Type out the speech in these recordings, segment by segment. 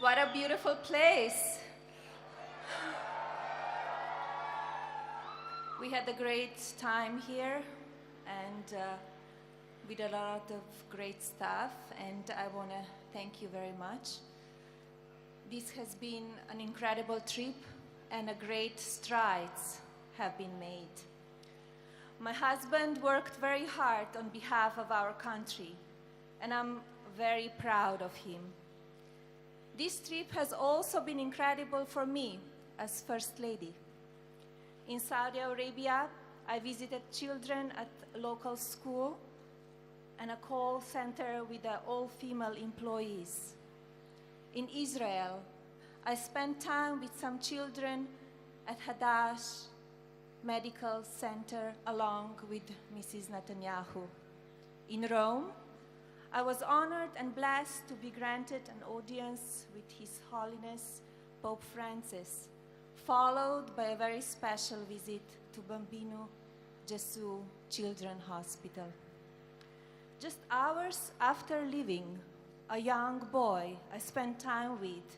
What a beautiful place. We had a great time here and with a lot of great stuff, and I want to thank you very much. This has been an incredible trip and a great strides have been made. My husband worked very hard on behalf of our country, and I'm very proud of him. This trip has also been incredible for me as First Lady. In Saudi Arabia, I visited children at a local school and a call center with all-female employees. In Israel, I spent time with some children at Hadash Medical Center along with Mrs. Netanyahu. In Rome, I was honored and blessed to be granted an audience with His Holiness Pope Francis, followed by a very special visit to Bambino Gesù Children's Hospital. Just hours after leaving, a young boy I spent time with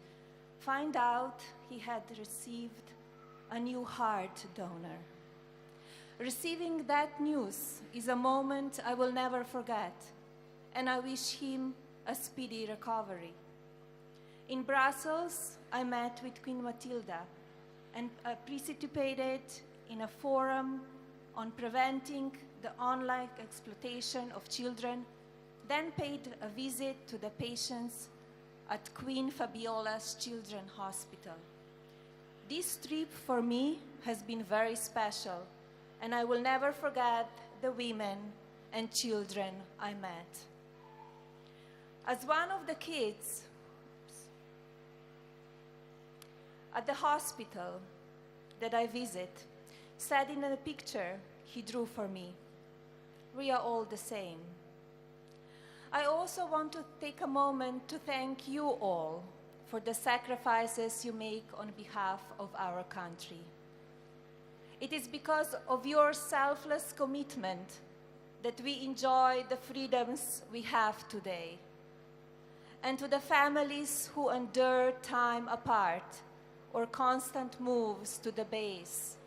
found out he had received a new heart donor. Receiving that news is a moment I will never forget, and I wish him a speedy recovery. In Brussels, I met with Queen Matilda and participated in a forum on preventing the online exploitation of children, then paid a visit to the patients at Queen Fabiola's Children's Hospital. This trip for me has been very special, and I will never forget the women and children I met. As one of the kids at the hospital that I visit said in a picture he drew for me, "We are all the same." I also want to take a moment to thank you all for the sacrifices you make on behalf of our country. It is because of your selfless commitment that we enjoy the freedoms we have today. And to the families who endure time apart or constant moves to the base,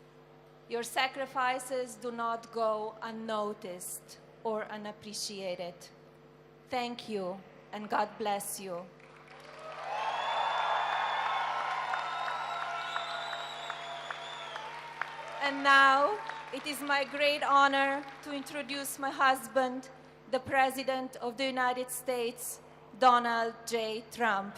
your sacrifices do not go unnoticed or unappreciated. Thank you, and God bless you. And now, it is my great honor to introduce my husband, the President of the United States, Donald J. Trump.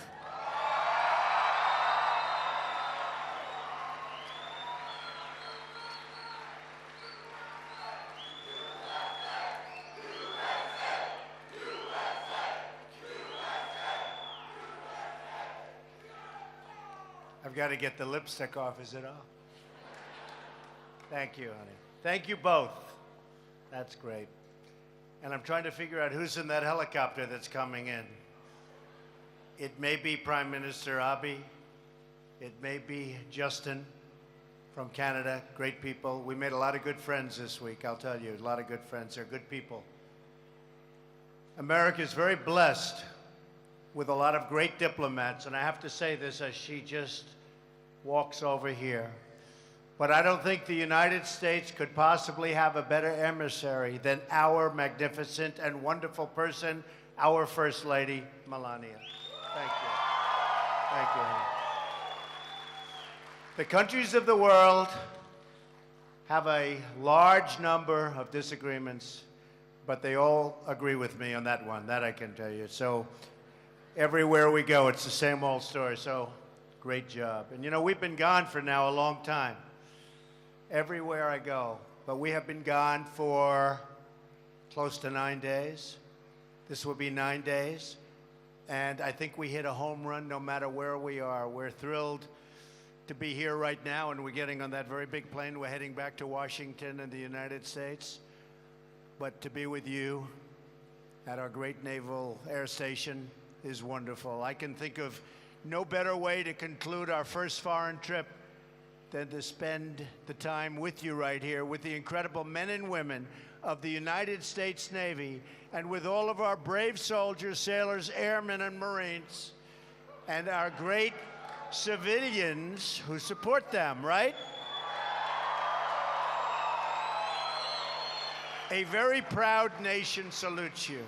I've got to get the lipstick off, is it off? Thank you, honey. Thank you both. That's great. And I'm trying to figure out who's in that helicopter that's coming in. It may be Prime Minister Abiy. It may be Justin from Canada. Great people. We made a lot of good friends this week, I'll tell you. A lot of good friends. They're good people. America is very blessed with a lot of great diplomats, and I have to say this as she just walks over here. But I don't think the United States could possibly have a better emissary than our magnificent and wonderful person, our First Lady, Melania. Thank you. Thank you, honey. The countries of the world have a large number of disagreements, but they all agree with me on that one, that I can tell you. So everywhere we go, it's the same old story. So great job. And you know, we've been gone for now a long time. Everywhere I go. But we have been gone for close to 9 days. This will be 9 days. And I think we hit a home run no matter where we are. We're thrilled to be here right now, and we're getting on that very big plane. We're heading back to Washington and the United States. But to be with you at our great Naval Air Station is wonderful. I can think of no better way to conclude our first foreign trip than to spend the time with you right here, with the incredible men and women of the United States Navy, and with all of our brave soldiers, sailors, airmen, and Marines, and our great civilians who support them, right? A very proud nation salutes you.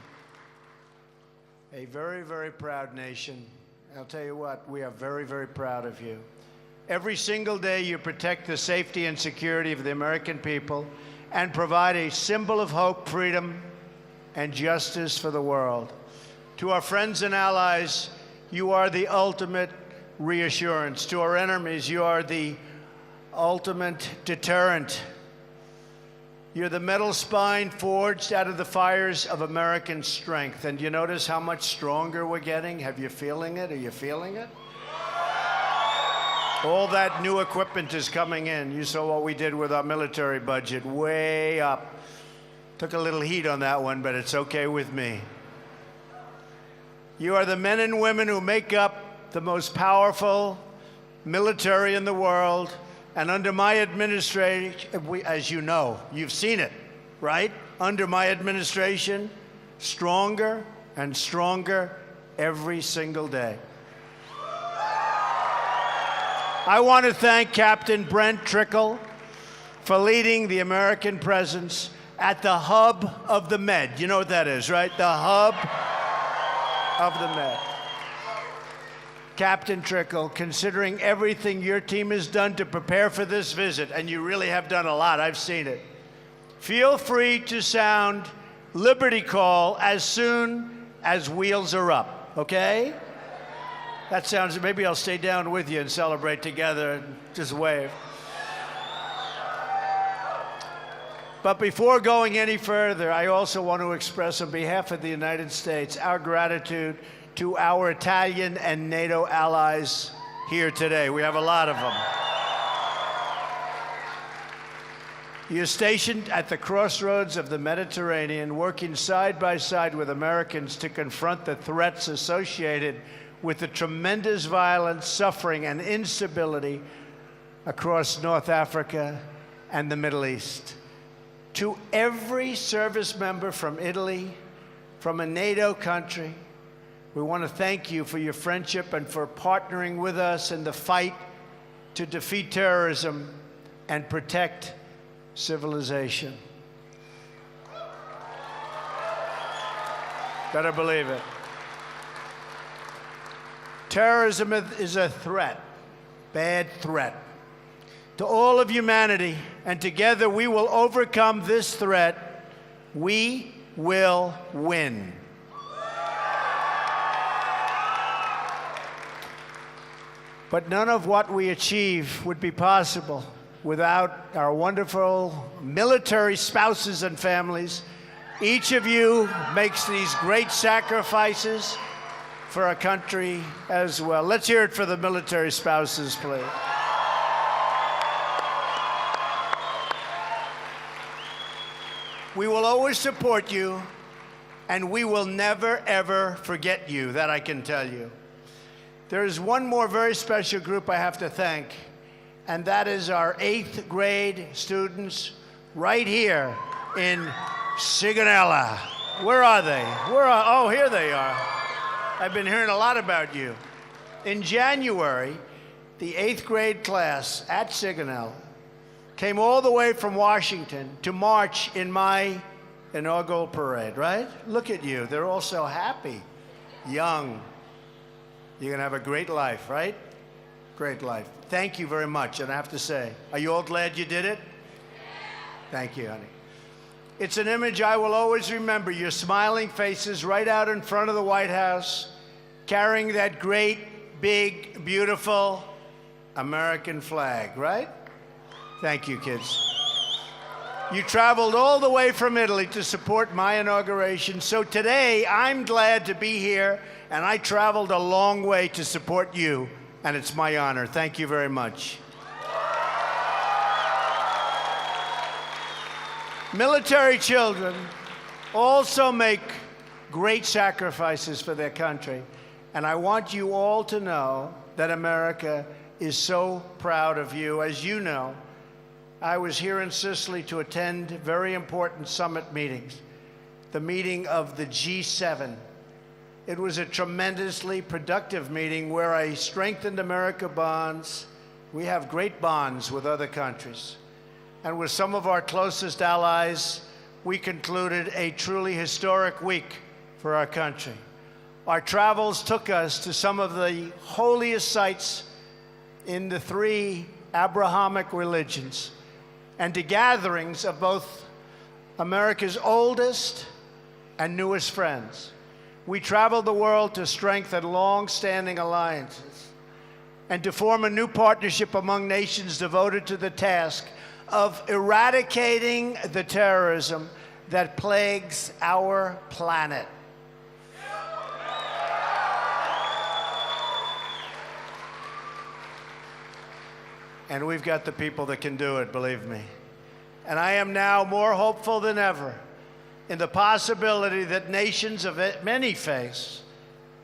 A very, very proud nation. I'll tell you what, we are very, very proud of you. Every single day you protect the safety and security of the American people and provide a symbol of hope, freedom, and justice for the world. To our friends and allies, you are the ultimate reassurance. To our enemies, you are the ultimate deterrent. You're the metal spine forged out of the fires of American strength. And you notice how much stronger we're getting? Have you feeling it? Are you feeling it? All that new equipment is coming in. You saw what we did with our military budget, way up. Took a little heat on that one, but it's okay with me. You are the men and women who make up the most powerful military in the world. And under my administration, as you know, you've seen it, right? Under my administration, stronger and stronger every single day. I want to thank Captain Brent Trickle for leading the American presence at the hub of the Med. You know what that is, right? The hub of the Med. Captain Trickle, considering everything your team has done to prepare for this visit, and you really have done a lot, I've seen it, feel free to sound Liberty Call as soon as wheels are up, okay? That sounds, maybe I'll stay down with you and celebrate together and just wave. But before going any further, I also want to express on behalf of the United States our gratitude to our Italian and NATO allies here today. We have a lot of them. You're stationed at the crossroads of the Mediterranean, working side by side with Americans to confront the threats associated with the tremendous violence, suffering, and instability across North Africa and the Middle East. To every service member from Italy, from a NATO country, we want to thank you for your friendship and for partnering with us in the fight to defeat terrorism and protect civilization. Better believe it. Terrorism is a threat, bad threat, to all of humanity, and together we will overcome this threat. We will win. But none of what we achieve would be possible without our wonderful military spouses and families. Each of you makes these great sacrifices for our country as well. Let's hear it for the military spouses, please. We will always support you, and we will never, ever forget you, that I can tell you. There is one more very special group I have to thank, and that is our 8th grade students right here in Sigonella. Where are they? Oh, here they are. I've been hearing a lot about you. In January, the 8th grade class at Sigonella came all the way from Washington to march in my inaugural parade, right? Look at you. They're all so happy, young. You're going to have a great life, right? Great life. Thank you very much. And I have to say, are you all glad you did it? Thank you, honey. It's an image I will always remember, your smiling faces right out in front of the White House, carrying that great, big, beautiful American flag, right? Thank you, kids. You traveled all the way from Italy to support my inauguration. So today, I'm glad to be here, and I traveled a long way to support you, and it's my honor. Thank you very much. Military children also make great sacrifices for their country, and I want you all to know that America is so proud of you. As you know, I was here in Sicily to attend very important summit meetings, the meeting of the G7, It was a tremendously productive meeting where I strengthened America bonds. We have great bonds with other countries. And with some of our closest allies, we concluded a truly historic week for our country. Our travels took us to some of the holiest sites in the three Abrahamic religions and to gatherings of both America's oldest and newest friends. We traveled the world to strengthen long-standing alliances and to form a new partnership among nations devoted to the task of eradicating the terrorism that plagues our planet. And we've got the people that can do it, believe me. And I am now more hopeful than ever in the possibility that nations of many faiths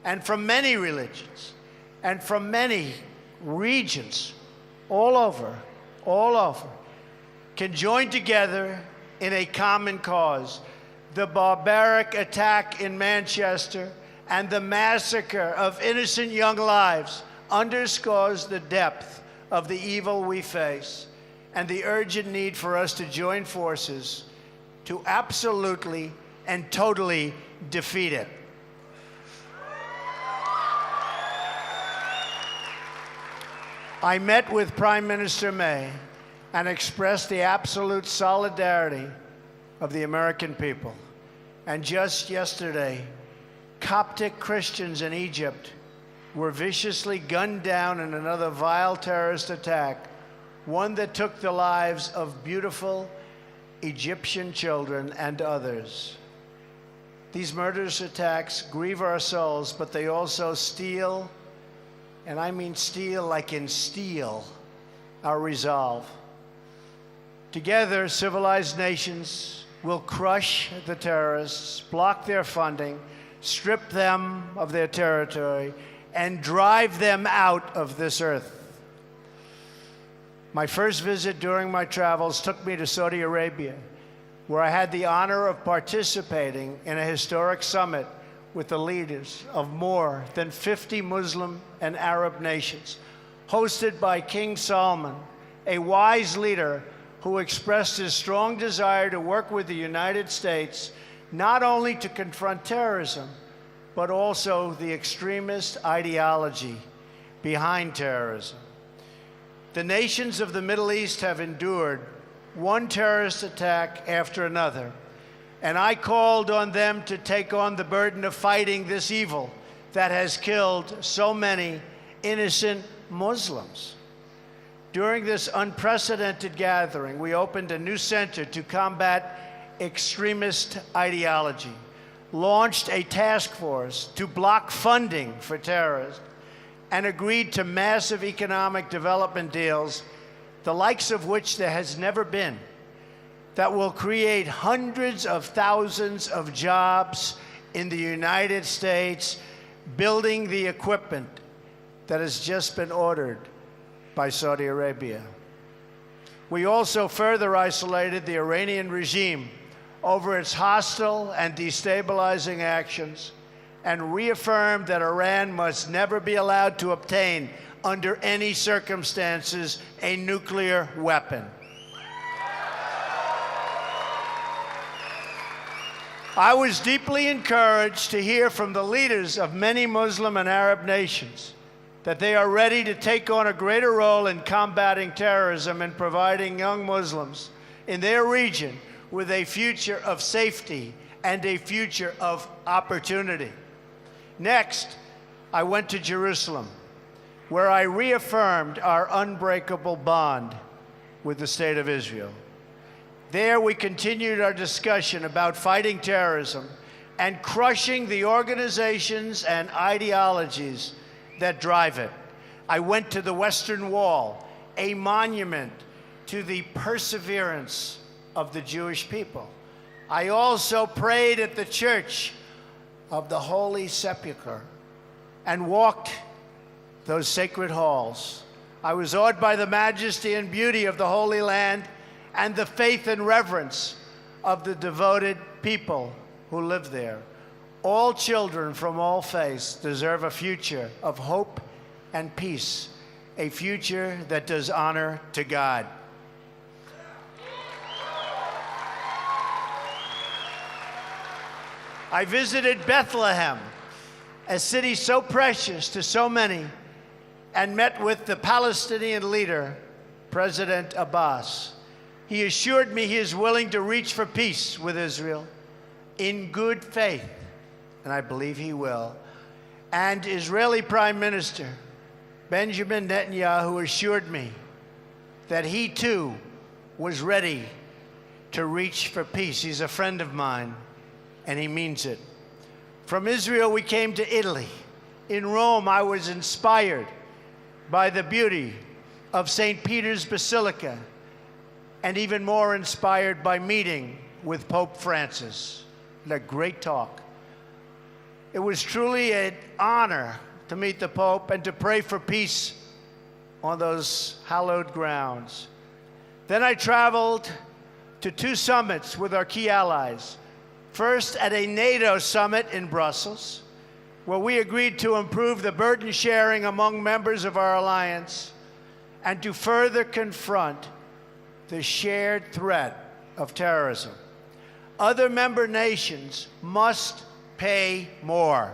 and from many religions and from many regions all over, can join together in a common cause. The barbaric attack in Manchester and the massacre of innocent young lives underscores the depth of the evil we face and the urgent need for us to join forces to absolutely and totally defeat it. I met with Prime Minister May and expressed the absolute solidarity of the American people. And just yesterday, Coptic Christians in Egypt were viciously gunned down in another vile terrorist attack, one that took the lives of beautiful Egyptian children and others. These murderous attacks grieve our souls, but they also steal, and I mean steal like in steel, our resolve. Together, civilized nations will crush the terrorists, block their funding, strip them of their territory, and drive them out of this earth. My first visit during my travels took me to Saudi Arabia, where I had the honor of participating in a historic summit with the leaders of more than 50 Muslim and Arab nations, hosted by King Salman, a wise leader who expressed his strong desire to work with the United States not only to confront terrorism, but also the extremist ideology behind terrorism. The nations of the Middle East have endured one terrorist attack after another, and I called on them to take on the burden of fighting this evil that has killed so many innocent Muslims. During this unprecedented gathering, we opened a new center to combat extremist ideology, launched a task force to block funding for terrorists, and agreed to massive economic development deals, the likes of which there has never been, that will create hundreds of thousands of jobs in the United States, building the equipment that has just been ordered by Saudi Arabia. We also further isolated the Iranian regime over its hostile and destabilizing actions and reaffirmed that Iran must never be allowed to obtain, under any circumstances, a nuclear weapon. I was deeply encouraged to hear from the leaders of many Muslim and Arab nations that they are ready to take on a greater role in combating terrorism and providing young Muslims in their region with a future of safety and a future of opportunity. Next, I went to Jerusalem, where I reaffirmed our unbreakable bond with the State of Israel. There, we continued our discussion about fighting terrorism and crushing the organizations and ideologies that drive it. I went to the Western Wall, a monument to the perseverance of the Jewish people. I also prayed at the Church of the Holy Sepulchre and walked those sacred halls. I was awed by the majesty and beauty of the Holy Land and the faith and reverence of the devoted people who live there. All children from all faiths deserve a future of hope and peace, a future that does honor to God. I visited Bethlehem, a city so precious to so many, and met with the Palestinian leader, President Abbas. He assured me he is willing to reach for peace with Israel in good faith, and I believe he will. And Israeli Prime Minister Benjamin Netanyahu assured me that he too was ready to reach for peace. He's a friend of mine, and he means it. From Israel, we came to Italy. In Rome, I was inspired by the beauty of St. Peter's Basilica, and even more inspired by meeting with Pope Francis. A great talk. It was truly an honor to meet the Pope and to pray for peace on those hallowed grounds. Then I traveled to 2 summits with our key allies. First, at a NATO summit in Brussels, where we agreed to improve the burden sharing among members of our alliance and to further confront the shared threat of terrorism. Other member nations must pay more.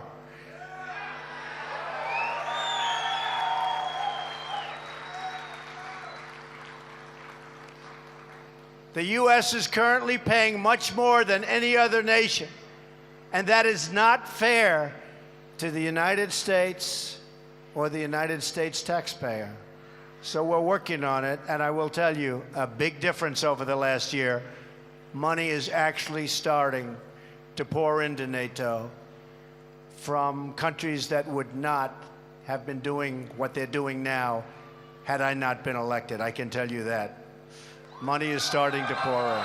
The U.S. is currently paying much more than any other nation, and that is not fair to the United States or the United States taxpayer. So we're working on it, and I will tell you, a big difference over the last year. Money is actually starting to pour into NATO from countries that would not have been doing what they're doing now had I not been elected. I can tell you that. Money is starting to pour in.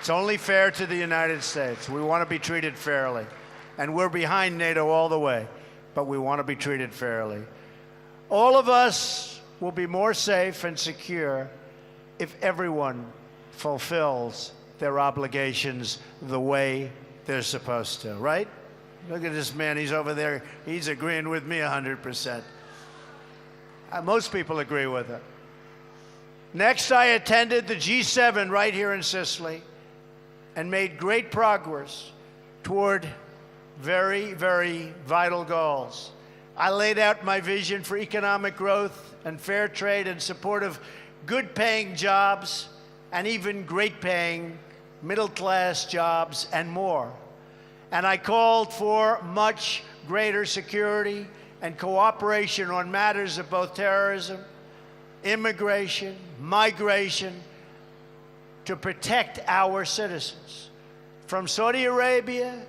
It's only fair to the United States. We want to be treated fairly. And we're behind NATO all the way, but we want to be treated fairly. All of us will be more safe and secure if everyone fulfills their obligations the way they're supposed to, right? Look at this man, he's over there. He's agreeing with me 100%. Most people agree with it. Next, I attended the G7 right here in Sicily and made great progress toward very, very vital goals. I laid out my vision for economic growth and fair trade in support of good-paying jobs and even great-paying middle-class jobs and more. And I called for much greater security and cooperation on matters of both terrorism, immigration, migration, to protect our citizens. From Saudi Arabia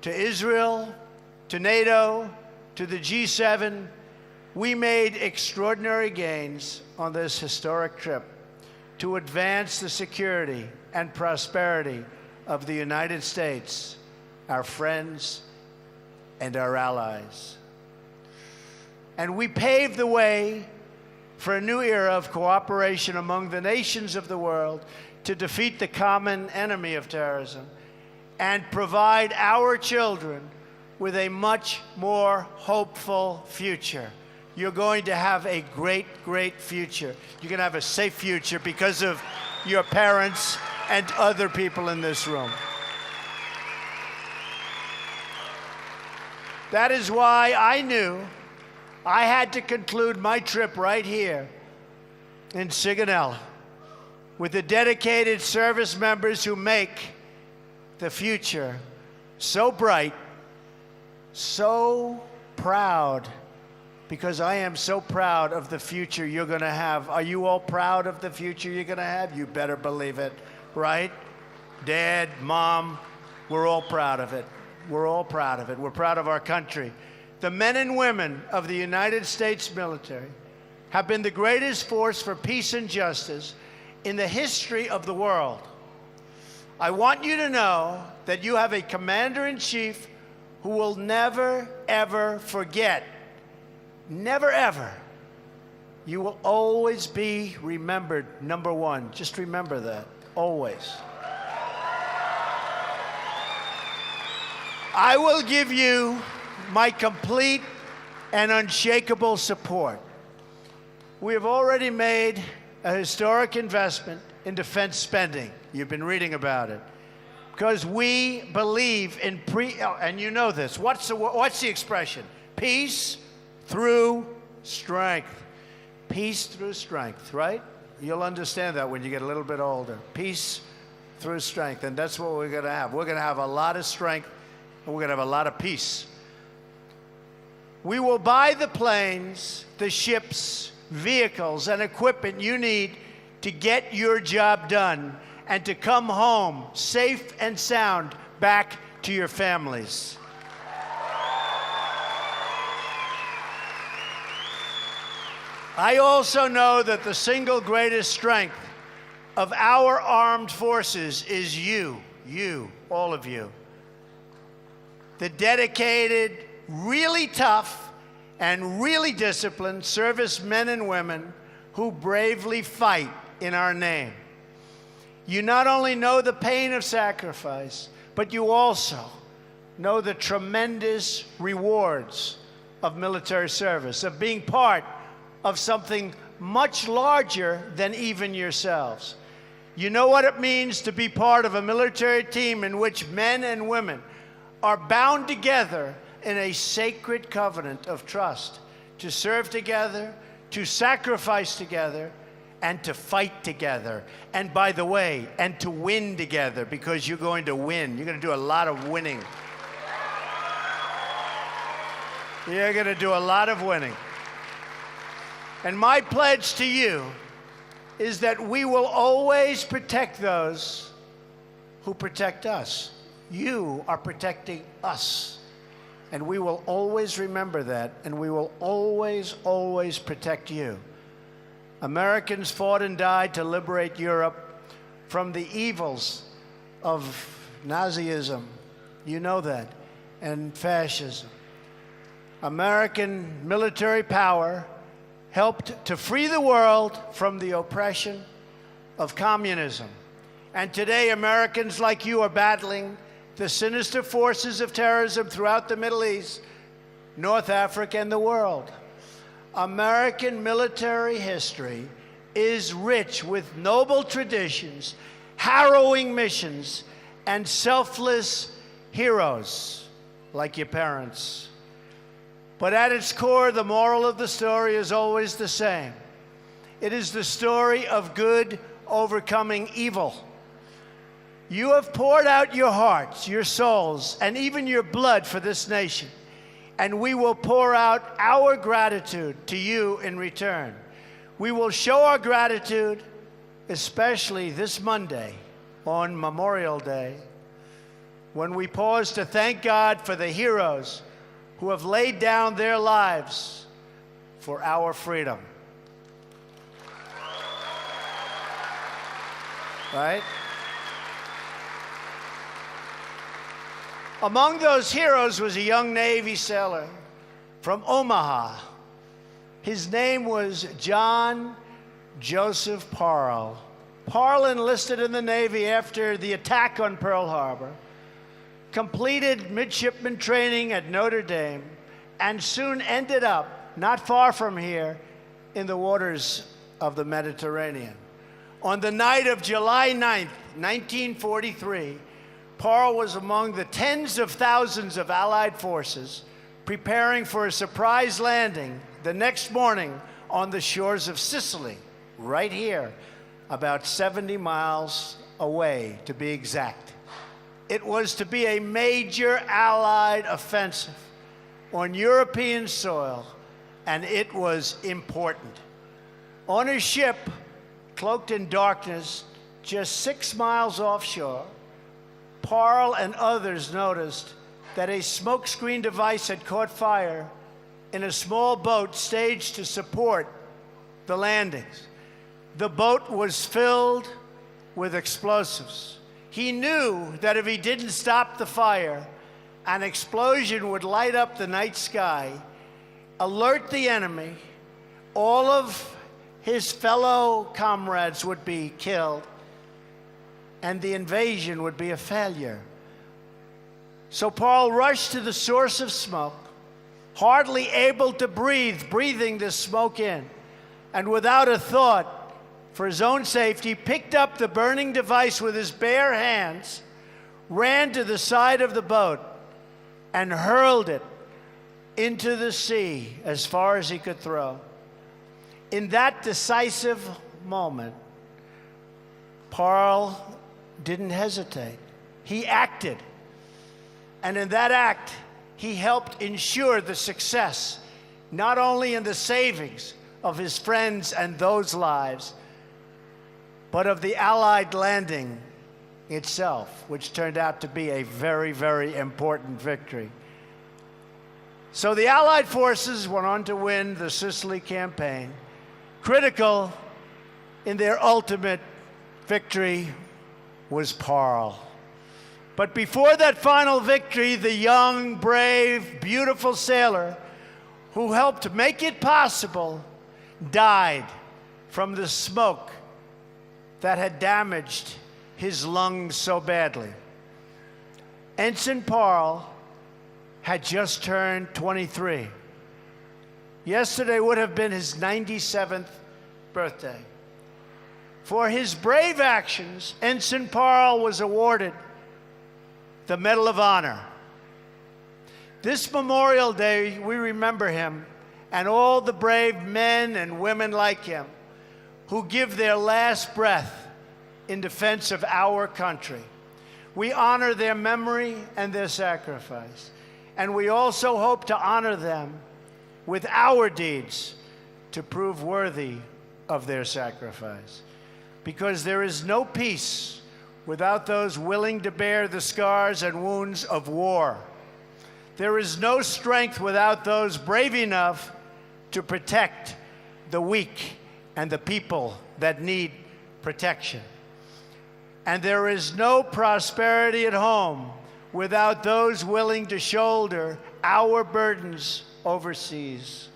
to Israel to NATO to the G7, we made extraordinary gains on this historic trip to advance the security and prosperity of the United States, our friends, and our allies. And we paved the way for a new era of cooperation among the nations of the world to defeat the common enemy of terrorism and provide our children with a much more hopeful future. You're going to have a great, great future. You're going to have a safe future because of your parents and other people in this room. That is why I knew I had to conclude my trip right here in Sigonella with the dedicated service members who make the future so bright, so proud, because I am so proud of the future you're going to have. Are you all proud of the future you're going to have? You better believe it, right? Dad, Mom, we're all proud of it. We're all proud of it. We're proud of our country. The men and women of the United States military have been the greatest force for peace and justice in the history of the world. I want you to know that you have a commander-in-chief who will never, ever forget. Never, ever. You will always be remembered, number one. Just remember that, always. I will give you my complete and unshakable support. We have already made a historic investment in defense spending. You've been reading about it. Because we believe in and you know this. What's the expression? Peace through strength. Peace through strength, right? You'll understand that when you get a little bit older. Peace through strength, and that's what we're going to have. We're going to have a lot of strength, and we're going to have a lot of peace. We will buy the planes, the ships, vehicles, and equipment you need to get your job done and to come home safe and sound back to your families. I also know that the single greatest strength of our armed forces is you, all of you. The dedicated, really tough, and really disciplined servicemen and women who bravely fight in our name. You not only know the pain of sacrifice, but you also know the tremendous rewards of military service, of being part of something much larger than even yourselves. You know what it means to be part of a military team in which men and women are bound together in a sacred covenant of trust, to serve together, to sacrifice together, and to fight together. And by the way, and to win together, because you're going to win. You're going to do a lot of winning. You're going to do a lot of winning. And my pledge to you is that we will always protect those who protect us. You are protecting us. And we will always remember that, and we will always, always protect you. Americans fought and died to liberate Europe from the evils of Nazism. You know that. And fascism. American military power helped to free the world from the oppression of communism. And today, Americans like you are battling the sinister forces of terrorism throughout the Middle East, North Africa, and the world. American military history is rich with noble traditions, harrowing missions, and selfless heroes like your parents. But at its core, the moral of the story is always the same. It is the story of good overcoming evil. You have poured out your hearts, your souls, and even your blood for this nation, and we will pour out our gratitude to you in return. We will show our gratitude, especially this Monday on Memorial Day, when we pause to thank God for the heroes who have laid down their lives for our freedom. Right? Among those heroes was a young Navy sailor from Omaha. His name was John Joseph Parle. Parle enlisted in the Navy after the attack on Pearl Harbor, completed midshipman training at Notre Dame, and soon ended up not far from here in the waters of the Mediterranean. On the night of July 9th, 1943, Parle was among the tens of thousands of Allied forces preparing for a surprise landing the next morning on the shores of Sicily, right here, about 70 miles away to be exact. It was to be a major Allied offensive on European soil, and it was important. On a ship, cloaked in darkness, just 6 miles offshore, Parle and others noticed that a smokescreen device had caught fire in a small boat staged to support the landings. The boat was filled with explosives. He knew that if he didn't stop the fire, an explosion would light up the night sky, alert the enemy, all of his fellow comrades would be killed, and the invasion would be a failure. So Paul rushed to the source of smoke, hardly able to breathe, breathing the smoke in, and without a thought for his own safety, picked up the burning device with his bare hands, ran to the side of the boat, and hurled it into the sea as far as he could throw. In that decisive moment, Paul didn't hesitate. He acted. And in that act, he helped ensure the success, not only in the savings of his friends and those lives, but of the Allied landing itself, which turned out to be a very, very important victory. So the Allied forces went on to win the Sicily campaign. Critical in their ultimate victory was Paul. But before that final victory, the young, brave, beautiful sailor who helped make it possible died from the smoke that had damaged his lungs so badly. Ensign Paul had just turned 23. Yesterday would have been his 97th birthday. For his brave actions, Ensign Paul was awarded the Medal of Honor. This Memorial Day, we remember him and all the brave men and women like him who give their last breath in defense of our country. We honor their memory and their sacrifice. And we also hope to honor them with our deeds to prove worthy of their sacrifice. Because there is no peace without those willing to bear the scars and wounds of war. There is no strength without those brave enough to protect the weak and the people that need protection. And there is no prosperity at home without those willing to shoulder our burdens overseas.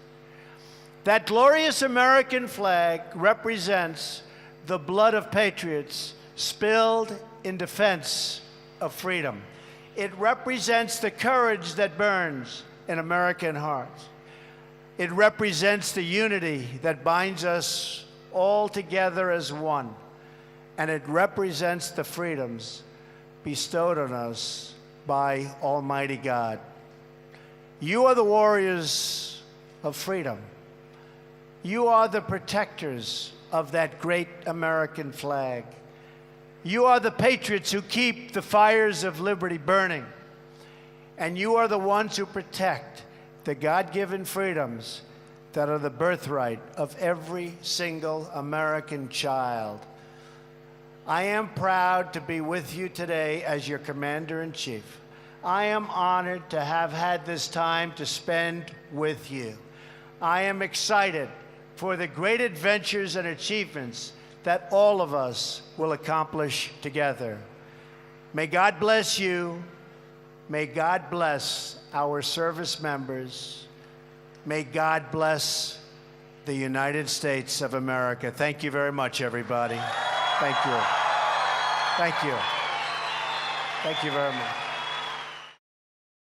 That glorious American flag represents the blood of patriots spilled in defense of freedom. It represents the courage that burns in American hearts. It represents the unity that binds us all together as one. And it represents the freedoms bestowed on us by Almighty God. You are the warriors of freedom. You are the protectors of that great American flag. You are the patriots who keep the fires of liberty burning. And you are the ones who protect the God-given freedoms that are the birthright of every single American child. I am proud to be with you today as your Commander-in-Chief. I am honored to have had this time to spend with you. I am excited for the great adventures and achievements that all of us will accomplish together. May God bless you. May God bless our service members. May God bless the United States of America. Thank you very much, everybody. Thank you. Thank you. Thank you very much.